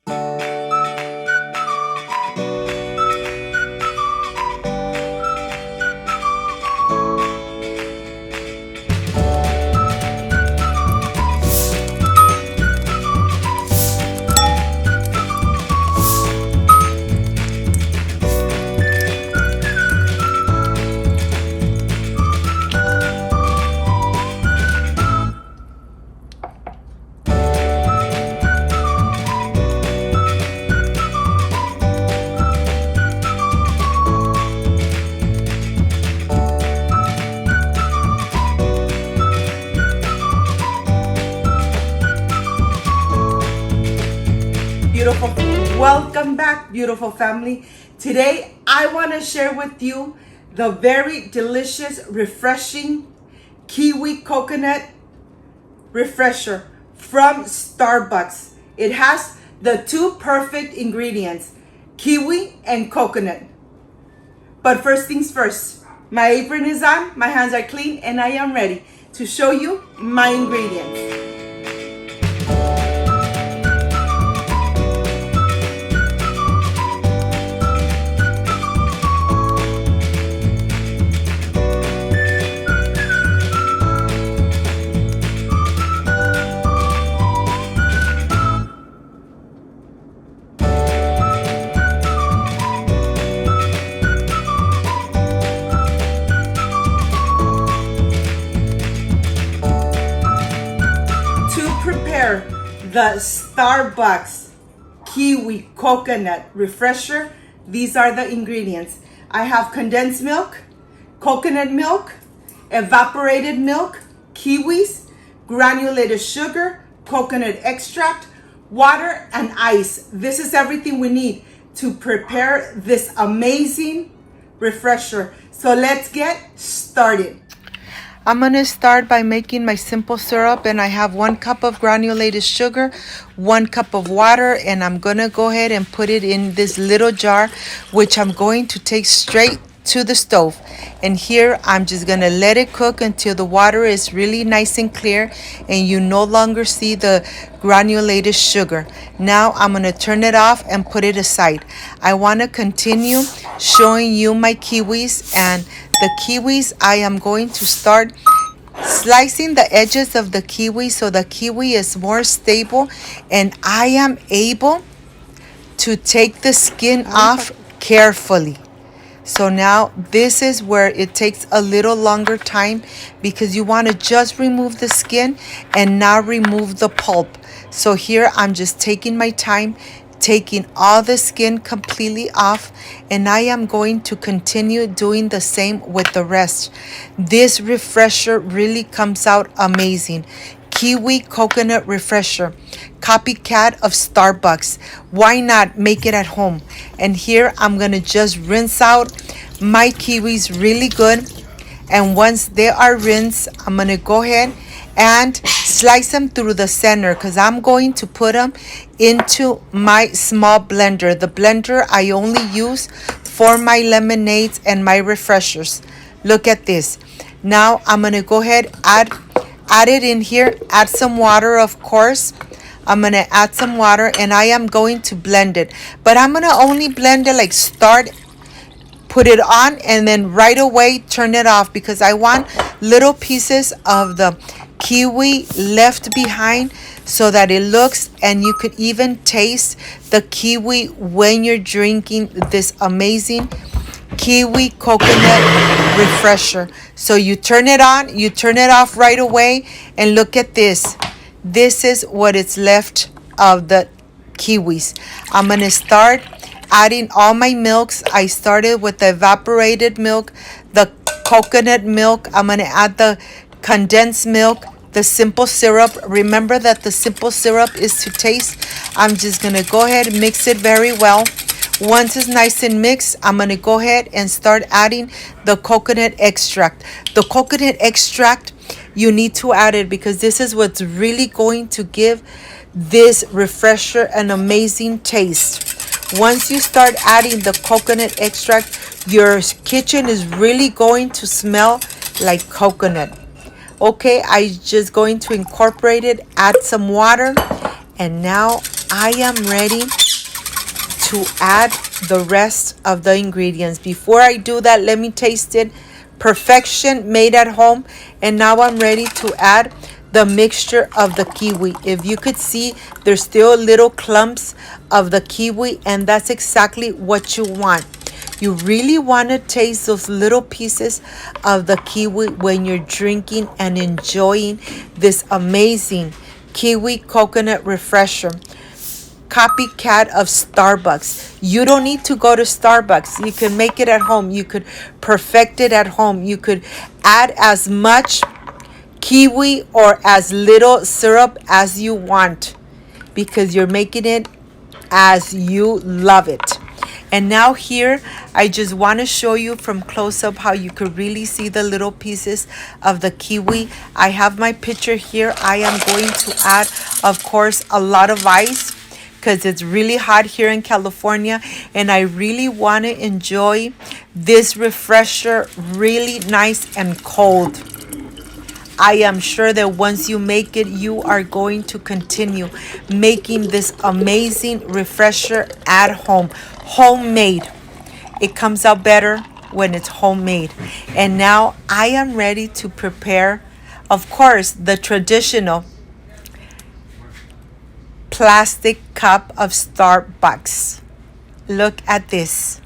Beautiful, welcome back, beautiful family. Today I want to share with you the very delicious, refreshing Kiwi Coconut Refresher from Starbucks. It has the two perfect ingredients, kiwi and coconut. But first things first, my apron is on, my hands are clean, and I am ready to show you my ingredients. The Starbucks Kiwi Coconut Refresher. These are the ingredients. I have condensed milk, coconut milk, evaporated milk, kiwis, granulated sugar, coconut extract, water, and ice. This is everything we need to prepare this amazing refresher. So let's get started. I'm going to start by making my simple syrup, and I have 1 cup of granulated sugar, 1 cup of water, and I'm going to go ahead and put it in this little jar, which I'm going to take straight to the stove. And here I'm just going to let it cook until the water is really nice and clear and you no longer see the granulated sugar. Now I'm going to turn it off and put it aside. I want to continue showing you my kiwis, and the kiwis, I am going to start slicing the edges of the kiwi so the kiwi is more stable and I am able to take the skin off carefully. So now this is where it takes a little longer time because you want to just remove the skin and not remove the pulp. So here I'm just taking my time, taking all the skin completely off, and I am going to continue doing the same with the rest. This refresher really comes out amazing. Kiwi Coconut Refresher, copycat of Starbucks. Why not make it at home? And here I'm gonna just rinse out my kiwis really good, and once they are rinsed, I'm gonna go ahead and slice them through the center because I'm going to put them into my small blender. The blender I only use for my lemonades and my refreshers. Look at this. Now I'm gonna go ahead, add it in here, add some water, of course. I'm gonna add some water and I am going to blend it, but I'm gonna only blend it like put it on and then right away turn it off because I want little pieces of the kiwi left behind so that it looks, and you could even taste the kiwi when you're drinking this amazing Kiwi Coconut Refresher. So you turn it on, you turn it off right away, and look at this. This is what is left of the kiwis. I'm gonna start adding all my milks. I started with the evaporated milk, the coconut milk. I'm gonna add the condensed milk, the simple syrup. Remember that the simple syrup is to taste. I'm just gonna go ahead and mix it very well. Once it's nice and mixed, I'm gonna go ahead and start adding the coconut extract. The coconut extract, you need to add it because this is what's really going to give this refresher an amazing taste. Once you start adding the coconut extract, your kitchen is really going to smell like coconut. Okay, I just going to incorporate it, add some water, and now I am ready to add the rest of the ingredients. Before I do that, let me taste it. Perfection, made at home. And now I'm ready to add the mixture of the kiwi. If you could see, there's still little clumps of the kiwi, and that's exactly what you want. You really want to taste those little pieces of the kiwi when you're drinking and enjoying this amazing kiwi coconut refresher. Copycat of Starbucks. You don't need to go to Starbucks. You can make it at home. You could perfect it at home. You could add as much kiwi or as little syrup as you want because you're making it as you love it. And now here, I just want to show you from close up how you could really see the little pieces of the kiwi. I have my picture here. I am going to add, of course, a lot of ice because it's really hot here in California, and I really want to enjoy this refresher really nice and cold. I am sure that once you make it, you are going to continue making this amazing refresher at home. Homemade. It comes out better when it's homemade. And now I am ready to prepare, of course, the traditional plastic cup of Starbucks. Look at this.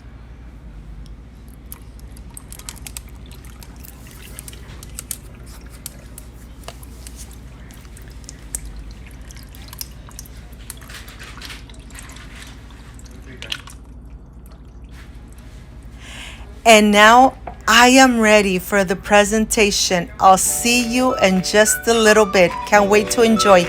And now I am ready for the presentation. I'll see you in just a little bit. Can't wait to enjoy.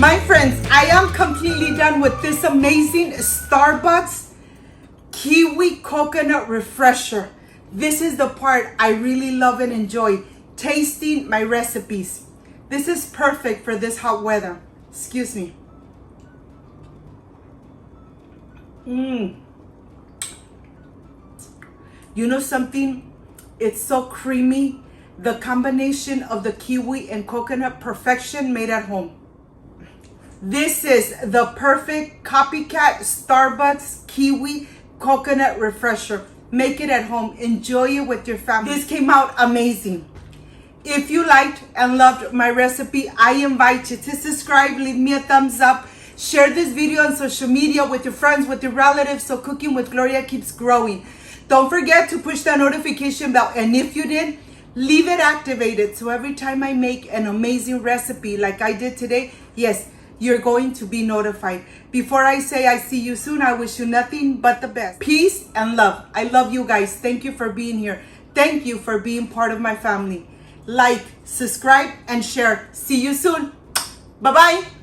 My friends, I am completely done with this amazing Starbucks Kiwi Coconut Refresher. This is the part I really love and enjoy, tasting my recipes. This is perfect for this hot weather. Excuse me. You know something? It's so creamy. The combination of the kiwi and coconut, perfection, made at home. This is the perfect copycat Starbucks Kiwi Coconut Refresher. Make it at home. Enjoy it with your family. This came out amazing. If you liked and loved my recipe, I invite you to subscribe, leave me a thumbs up, share this video on social media with your friends, with your relatives, so Cooking with Gloria keeps growing. Don't forget to push that notification bell, and if you did, leave it activated so every time I make an amazing recipe like I did today, yes, you're going to be notified. Before I say I see you soon, I wish you nothing but the best. Peace and love. I love you guys. Thank you for being here. Thank you for being part of my family. Like, subscribe, and share. See you soon. Bye-bye.